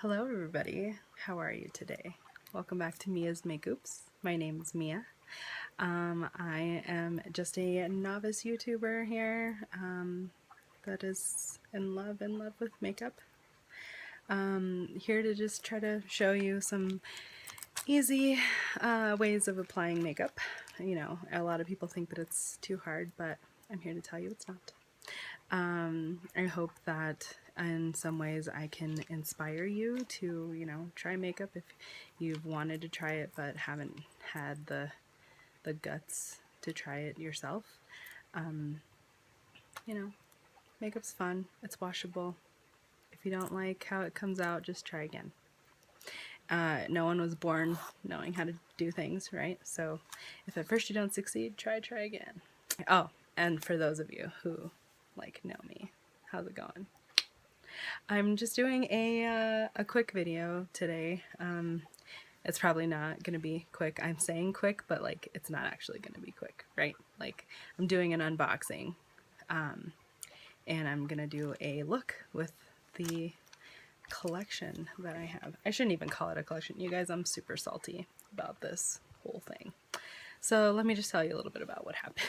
Hello everybody, how are you today? Welcome back to Mia's Makeups. My name is Mia. I am just a novice YouTuber here that is in love with makeup. Here to just try to show you some easy ways of applying makeup. You know, a lot of people think that it's too hard, but I'm here to tell you it's not. I hope that in some ways I can inspire you to, try makeup if you've wanted to try it but haven't had the guts to try it yourself. You know, makeup's fun, it's washable. If you don't like how it comes out, just try again. No one was born knowing how to do things, right? So if at first you don't succeed, try again. Oh, and for those of you who know me, how's it going? I'm just doing a quick video today. It's probably not gonna be quick. I'm saying quick, but it's not actually gonna be quick, right? I'm doing an unboxing, and I'm gonna do a look with the collection that I have. I shouldn't even call it a collection, you guys. I'm super salty about this whole thing. So let me just tell you a little bit about what happened.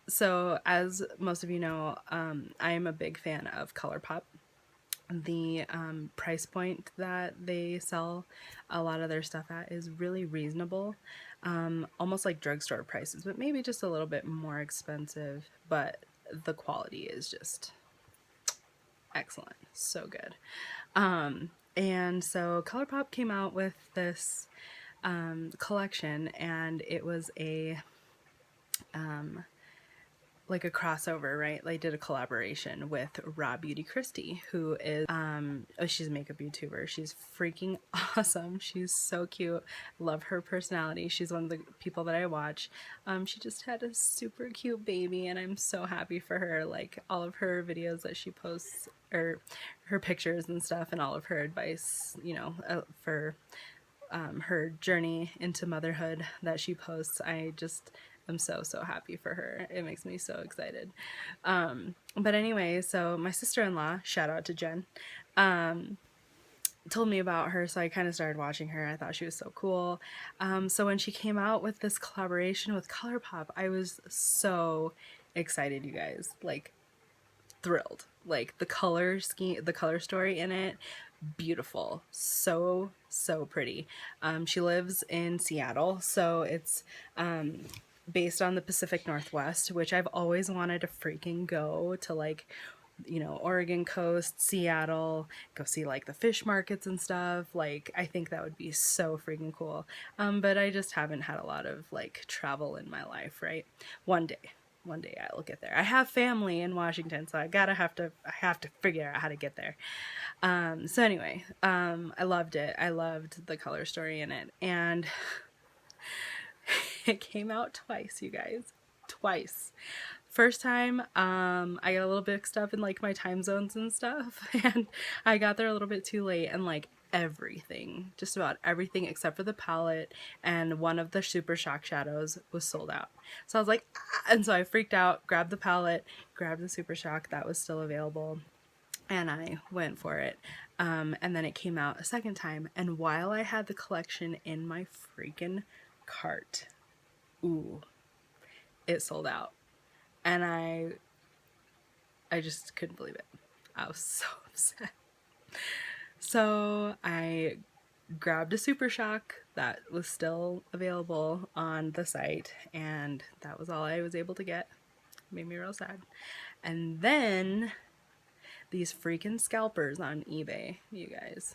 So as most of you know, I am a big fan of Colourpop. The price point that they sell a lot of their stuff at is really reasonable, almost like drugstore prices, but maybe just a little bit more expensive, but the quality is just excellent, so good. And so Colourpop came out with this collection, and it was a like a crossover, right? They did a collaboration with Raw Beauty Kristi, who is she's a makeup YouTuber. She's freaking awesome. She's so cute. Love her personality. She's one of the people that I watch. She just had a super cute baby, and I'm so happy for her. Like, all of her videos that she posts, or her pictures and stuff, and all of her advice, for her journey into motherhood that she posts, I'm so happy for her. It makes me so excited. But anyway, so my sister-in-law, shout out to Jen, told me about her, so I kind of started watching her. I thought she was so cool. So when she came out with this collaboration with Colourpop, I was so excited, you guys. Thrilled. The color scheme, the color story in it, beautiful. So pretty. She lives in Seattle, so it's based on the Pacific Northwest, which I've always wanted to freaking go to, Oregon coast, Seattle, go see the fish markets and stuff. I think that would be so freaking cool. But I just haven't had a lot of travel in my life, right? One day I will get there. I have family in Washington, so I have to figure out how to get there. So anyway, I loved it. I loved the color story in it, and it came out twice, you guys. Twice. First time, I got a little bit mixed up in my time zones and stuff, and I got there a little bit too late, and everything, just about everything except for the palette and one of the Super Shock shadows was sold out. So I was like, ah! And so I freaked out, grabbed the palette, grabbed the Super Shock that was still available, and I went for it. And then it came out a second time, and while I had the collection in my freaking cart, ooh, it sold out. And I just couldn't believe it. I was so upset. So I grabbed a Super Shock that was still available on the site, and that was all I was able to get. It made me real sad. And then these freaking scalpers on eBay, you guys.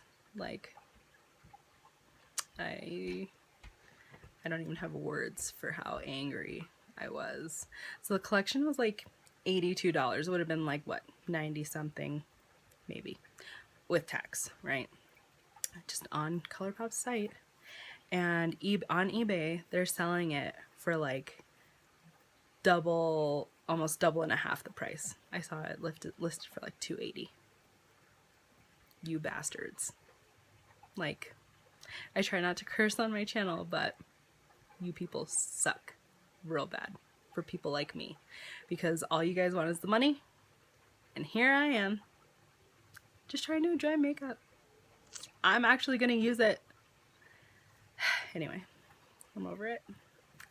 I don't even have words for how angry I was. So the collection was $82. It would have been what, 90 something maybe, with tax, right? Just on Colourpop's site. And on eBay, they're selling it for almost double and a half the price. I saw it listed for $280. You bastards. I try not to curse on my channel, but you people suck real bad for people like me, because all you guys want is the money, and here I am just trying to enjoy makeup. I'm actually gonna use it. Anyway, I'm over it.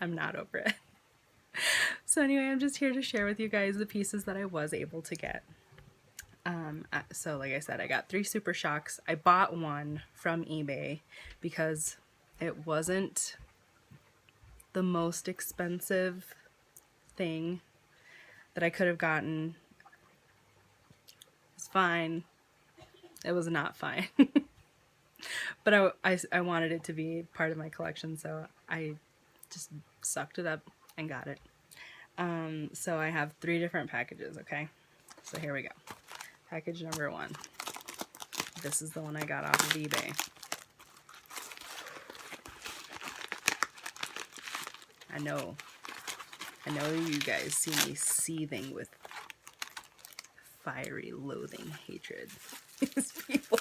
I'm not over it. So anyway, I'm just here to share with you guys the pieces that I was able to get. So like I said, I got 3 Super Shocks. I bought one from eBay because it wasn't the most expensive thing that I could have gotten. It's fine. It was not fine. But I wanted it to be part of my collection, so I just sucked it up and got it. So I have 3 different packages, okay? So here we go. Package number 1. This is the one I got off of eBay. I know you guys see me seething with fiery loathing, hatred. These people.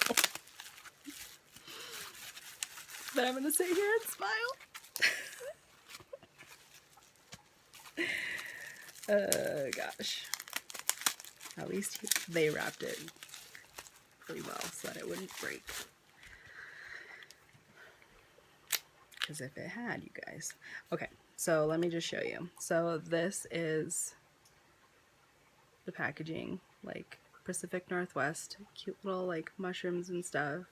But I'm gonna sit here and smile. Gosh. At least they wrapped it really well so that it wouldn't break. Because if it had, you guys. Okay, so let me just show you. So this is the packaging, like Pacific Northwest, cute little like mushrooms and stuff.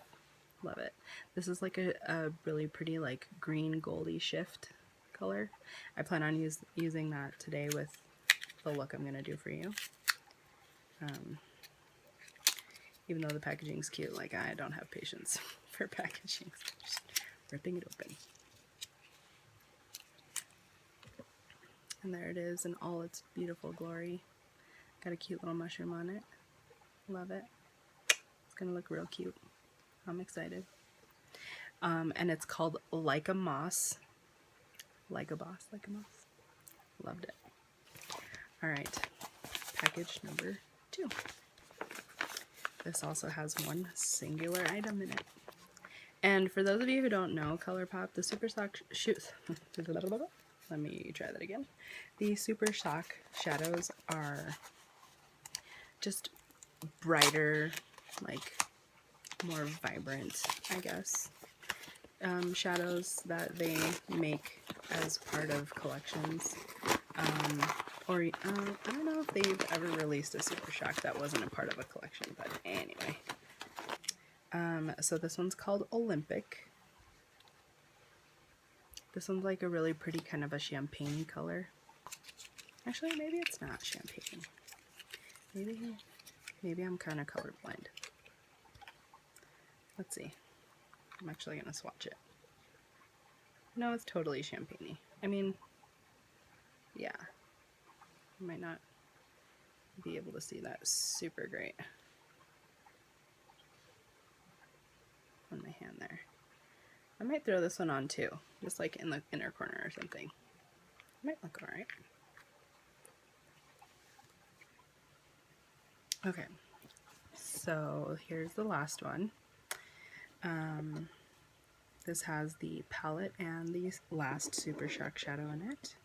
Love it. This is like a really pretty like green goldy shift color. I plan on using that today with the look I'm gonna do for you. Even though the packaging's cute, like I don't have patience for packaging. So just ripping it open. And there it is in all its beautiful glory. Got a cute little mushroom on it. Love it. It's gonna look real cute. I'm excited. And it's called Like a Moss. Like a Boss, Like a Moss. Loved it. Alright, package number 2. This also has 1 singular item in it. And for those of you who don't know, Colourpop, the Super Shock shoes. Let me try that again. The Super Shock shadows are just brighter, like more vibrant, I guess, shadows that they make as part of collections. I don't know if they've ever released a Super Shock that wasn't a part of a collection, but anyway. So this one's called Olympic. This one's like a really pretty kind of a champagne color. Actually, maybe it's not champagne. Maybe I'm kind of colorblind. Let's see. I'm actually gonna swatch it. No, it's totally champagne-y. I mean, yeah. You might not be able to see that super great on my hand there. I might throw this one on too, just like in the inner corner or something. Might look alright. Okay, so here's the last one. This has the palette and the last Super Shock shadow in it.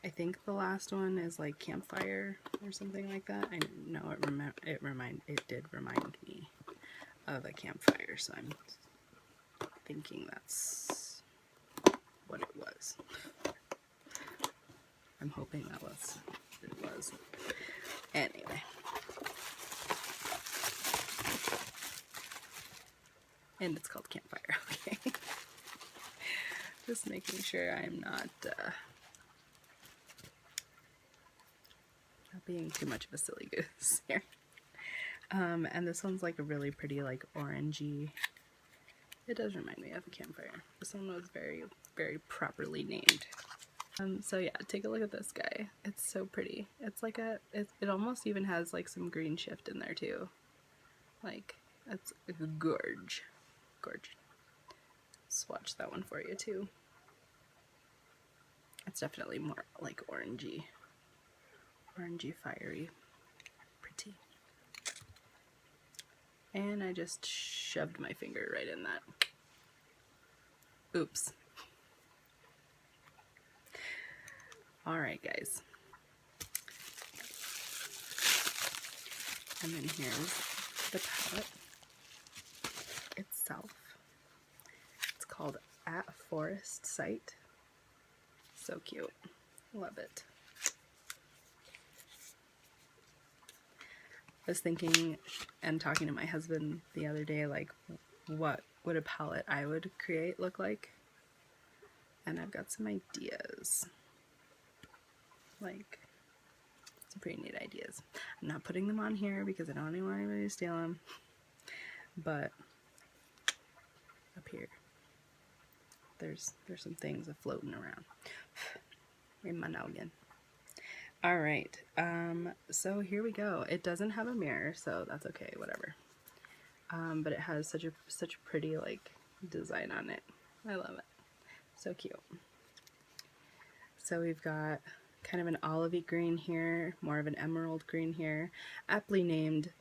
I think the last one is like Campfire or something like that. I know it did remind me of a campfire, so I'm thinking that's what it was. I'm hoping that was what it was. Anyway. And it's called Campfire, okay? Just making sure I'm not being too much of a silly goose here. And this one's like a really pretty, like orangey. It does remind me of a campfire. This one was very, very properly named. So yeah, take a look at this guy. It's so pretty. It's like it almost even has like some green shift in there too. Like, it's a gorge. Swatch that one for you too. It's definitely more like orangey, fiery, pretty. And I just shoved my finger right in that. Oops. Alright guys. And then here's the palette. myself. It's called At Forest Sight. So cute. Love it. I was thinking and talking to my husband the other day, like, what would a palette I would create look like? And I've got some ideas. Like, some pretty neat ideas. I'm not putting them on here because I don't even want anybody to steal them. But up here, there's some things floating around in my noggin. All right, so here we go. It doesn't have a mirror, so that's okay, whatever. But it has such a pretty like design on it. I love it. So cute. So we've got kind of an olivey green here, more of an emerald green here, aptly named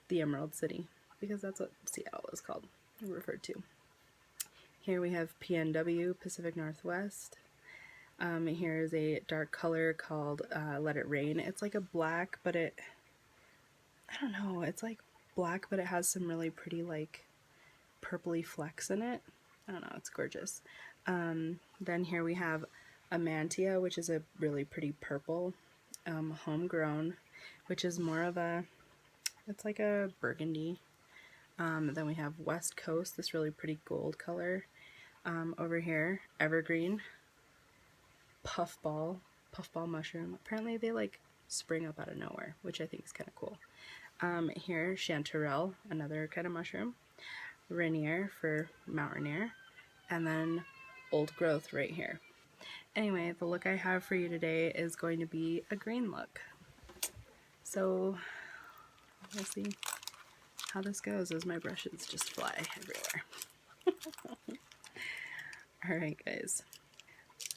the Emerald City because that's what Seattle is called, referred to. Here we have PNW, Pacific Northwest. Here is a dark color called Let It Rain. It's like a black, but I don't know, it's like black, but it has some really pretty like purpley flecks in it. I don't know, it's gorgeous. Then here we have Amantia, which is a really pretty purple, Homegrown, which is more of a, it's like a burgundy. Then we have West Coast, this really pretty gold color. Over here, Evergreen, Puffball mushroom. Apparently they like spring up out of nowhere, which I think is kind of cool. Here, Chanterelle, another kind of mushroom. Rainier for Mount Rainier. And then Old Growth right here. Anyway, the look I have for you today is going to be a green look. So we'll see how this goes as my brushes just fly everywhere. Alright guys,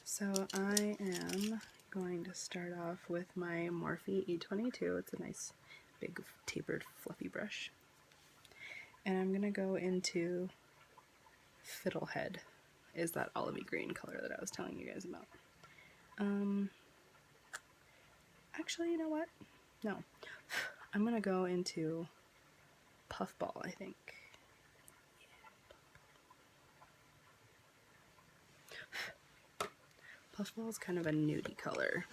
so I am going to start off with my Morphe E22. It's a nice big tapered fluffy brush. And I'm going to go into Fiddlehead, is that olivey green color that I was telling you guys about. Actually, you know what? No. I'm going to go into Puffball, I think. Puffball is kind of a nudie color,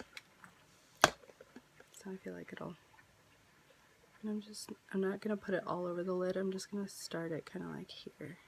so I feel like it'll, and I'm not going to put it all over the lid, I'm just going to start it kind of like here.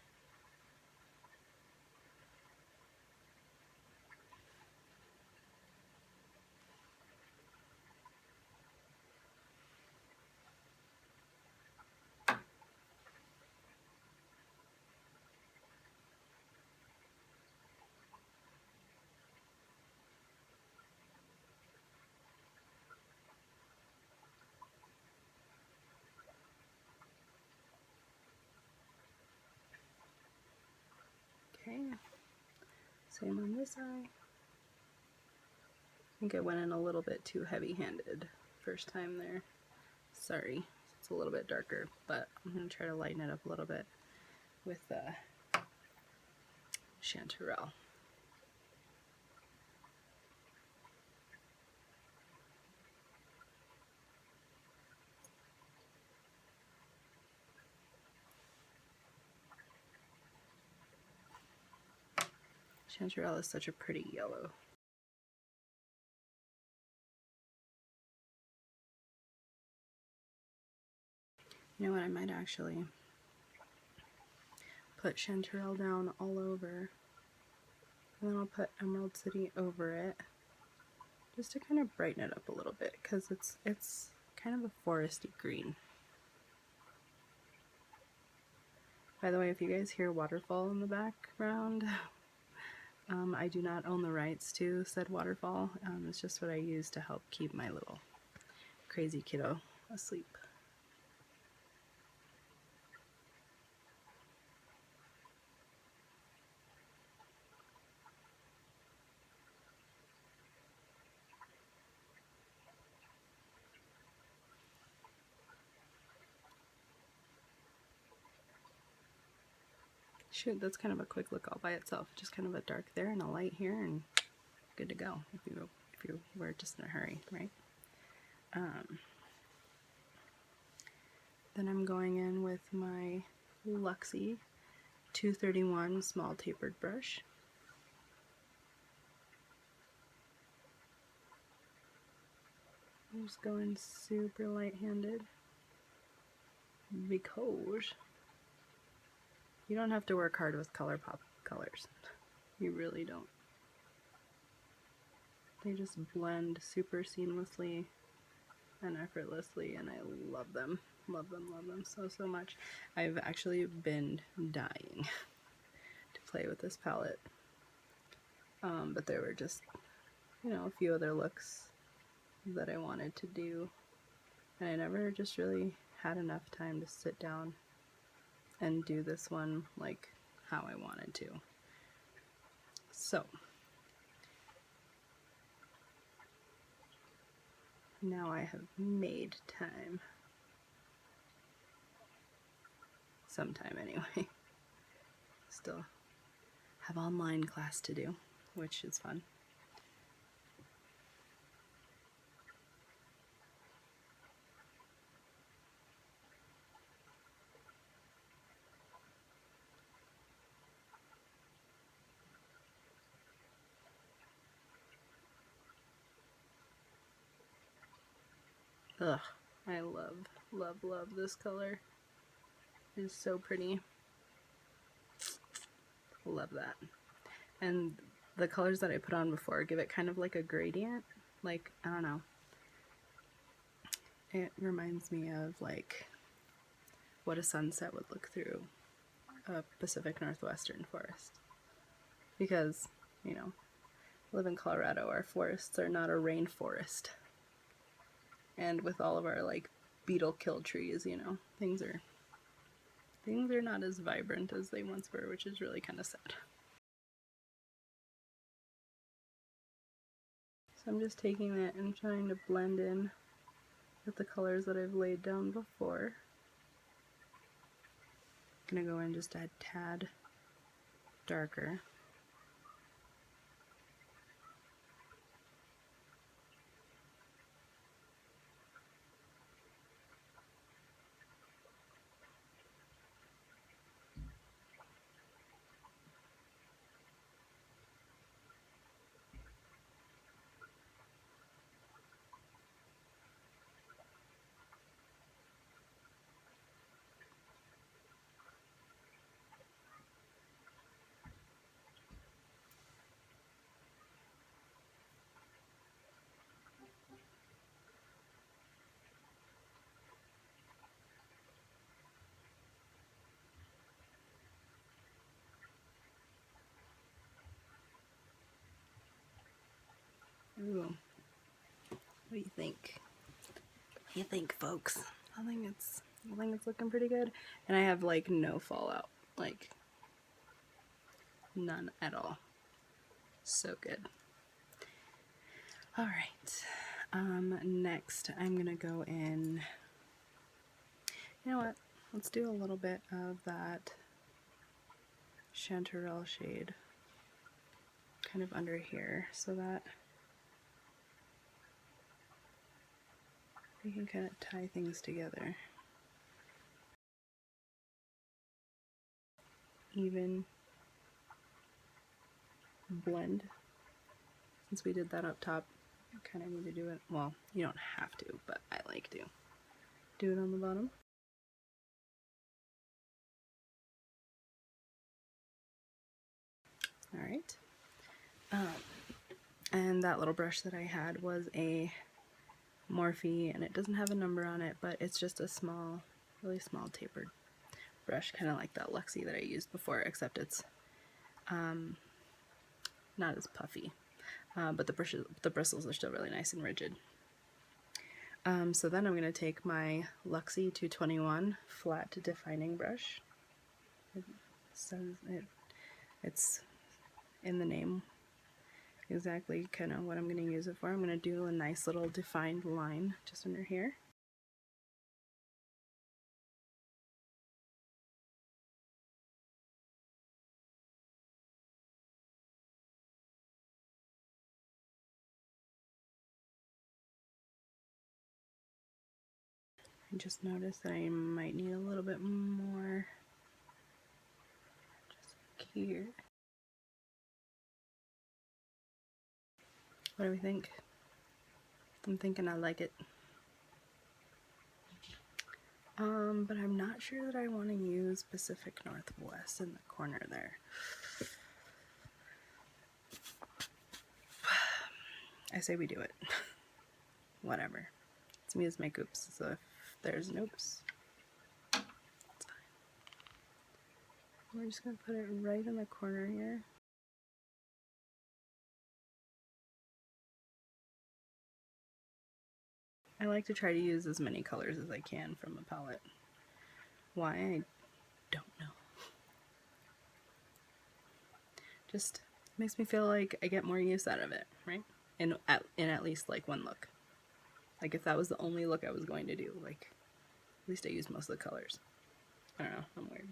Okay, same on this eye. I think I went in a little bit too heavy-handed first time there. Sorry, it's a little bit darker, but I'm going to try to lighten it up a little bit with Chanterelle. Chanterelle is such a pretty yellow. You know what, I might actually put Chanterelle down all over, and then I'll put Emerald City over it, just to kind of brighten it up a little bit, because it's kind of a foresty green. By the way, if you guys hear waterfall in the background, I do not own the rights to said waterfall. It's just what I use to help keep my little crazy kiddo asleep. Shoot, that's kind of a quick look all by itself. Just kind of a dark there and a light here, and good to go if you were just in a hurry, right? Then I'm going in with my Luxie 231 small tapered brush. I'm just going super light-handed because you don't have to work hard with Colourpop colors. You really don't. They just blend super seamlessly and effortlessly, and I love them. Love them so, so much. I've actually been dying to play with this palette. But there were just, you know, a few other looks that I wanted to do, and I never just really had enough time to sit down and do this one like how I wanted to. So now I have made time. Sometime anyway. Still have online class to do, which is fun. Ugh, I love this color. It's so pretty. Love that. And the colors that I put on before give it kind of like a gradient. Like, I don't know. It reminds me of like what a sunset would look through a Pacific Northwestern forest. Because, you know, I live in Colorado, our forests are not a rainforest. And with all of our like beetle kill trees, you know, things are not as vibrant as they once were, which is really kind of sad. So I'm just taking that and trying to blend in with the colors that I've laid down before. I'm gonna go in just a tad darker. Ooh. What do you think? What do you think, folks? I think it's looking pretty good. And I have like no fallout. Like none at all. So good. Alright. Next I'm gonna go in. You know what? Let's do a little bit of that chanterelle shade kind of under here so that we can kind of tie things together. Even blend. Since we did that up top, you kind of need to do it. Well, you don't have to, but I like to do it on the bottom. Alright. And that little brush that I had was a Morphe, and it doesn't have a number on it, but it's just a small, really small tapered brush, kind of like that Luxie that I used before, except it's not as puffy. But the bristles are still really nice and rigid. So then I'm going to take my Luxie 221 flat defining brush. It says it's in the name exactly kind of what I'm going to use it for. I'm going to do a nice little defined line just under here. I just noticed that I might need a little bit more here. What do we think? I'm thinking I like it. But I'm not sure that I want to use Pacific Northwest in the corner there. I say we do it. Whatever. It's me as make oops, so if there's an oops, it's fine. We're just gonna put it right in the corner here. I like to try to use as many colors as I can from a palette. Why? I don't know. Just makes me feel like I get more use out of it, right? In at least like one look. Like if that was the only look I was going to do, like at least I used most of the colors. I don't know, I'm weird.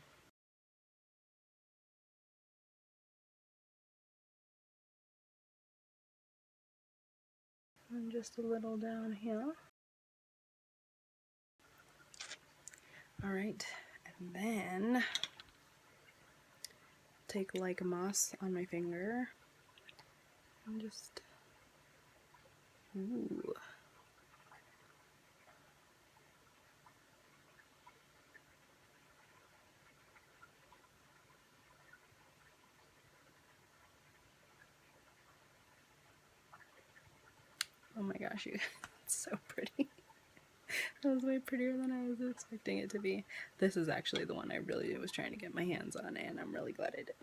And just a little down here. Alright, and then take like a moss on my finger and just, ooh. Oh my gosh, you, it's so pretty. That was way prettier than I was expecting it to be. This is actually the one I really was trying to get my hands on, and I'm really glad I did.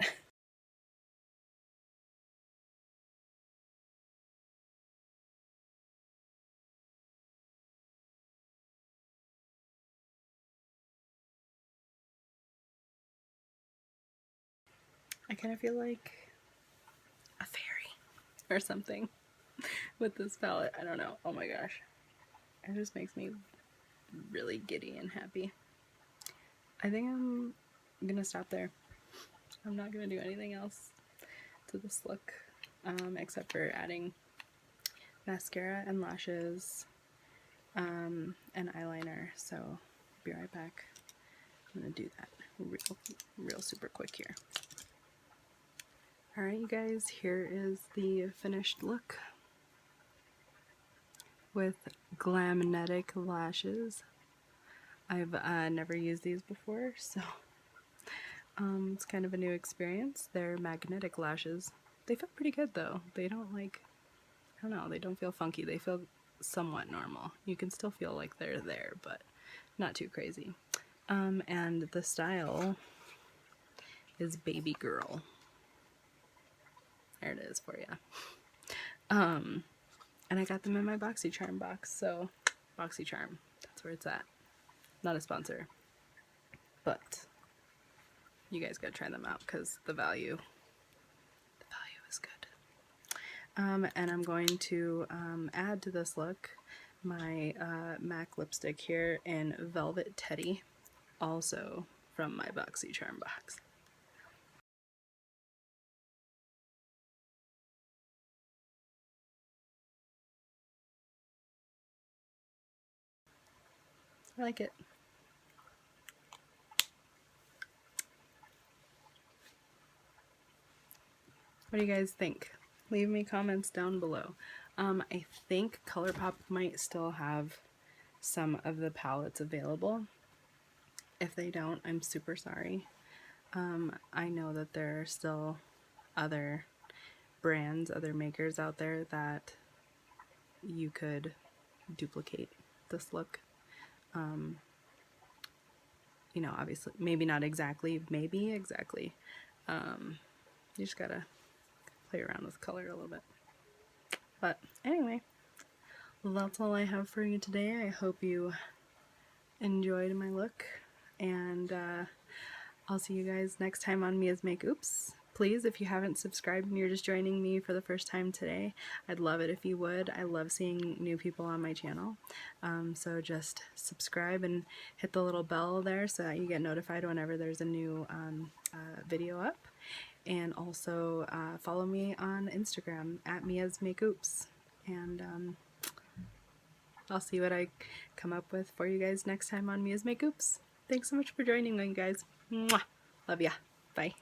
I kind of feel like a fairy or something with this palette. I don't know. Oh my gosh. It just makes me really giddy and happy. I think I'm gonna stop there. I'm not gonna do anything else to this look, except for adding mascara and lashes, and eyeliner. So be right back. I'm gonna do that real super quick here. Alright you guys, here is the finished look with Glamnetic lashes. I've never used these before, so it's kind of a new experience. They're magnetic lashes. They feel pretty good though. They don't like, I don't know, they don't feel funky. They feel somewhat normal. You can still feel like they're there, but not too crazy. And the style is Baby Girl. There it is for you. And I got them in my BoxyCharm box, so BoxyCharm, that's where it's at. Not a sponsor, but you guys gotta try them out because the value is good. And I'm going to add to this look my MAC lipstick here in Velvet Teddy, also from my BoxyCharm box. I like it. What do you guys think? Leave me comments down below. I think Colourpop might still have some of the palettes available. If they don't, I'm super sorry. I know that there are still other brands, other makers out there that you could duplicate this look. You know, obviously, maybe not exactly, maybe exactly. You just gotta play around with color a little bit. But anyway, that's all I have for you today. I hope you enjoyed my look, and I'll see you guys next time on Mia's Make Oops. Please, if you haven't subscribed and you're just joining me for the first time today, I'd love it if you would. I love seeing new people on my channel. So just subscribe and hit the little bell there so that you get notified whenever there's a new video up. And also follow me on Instagram at Mia's Make Oops. And I'll see what I come up with for you guys next time on Mia's Make Oops. Thanks so much for joining me, guys. Mwah! Love ya. Bye.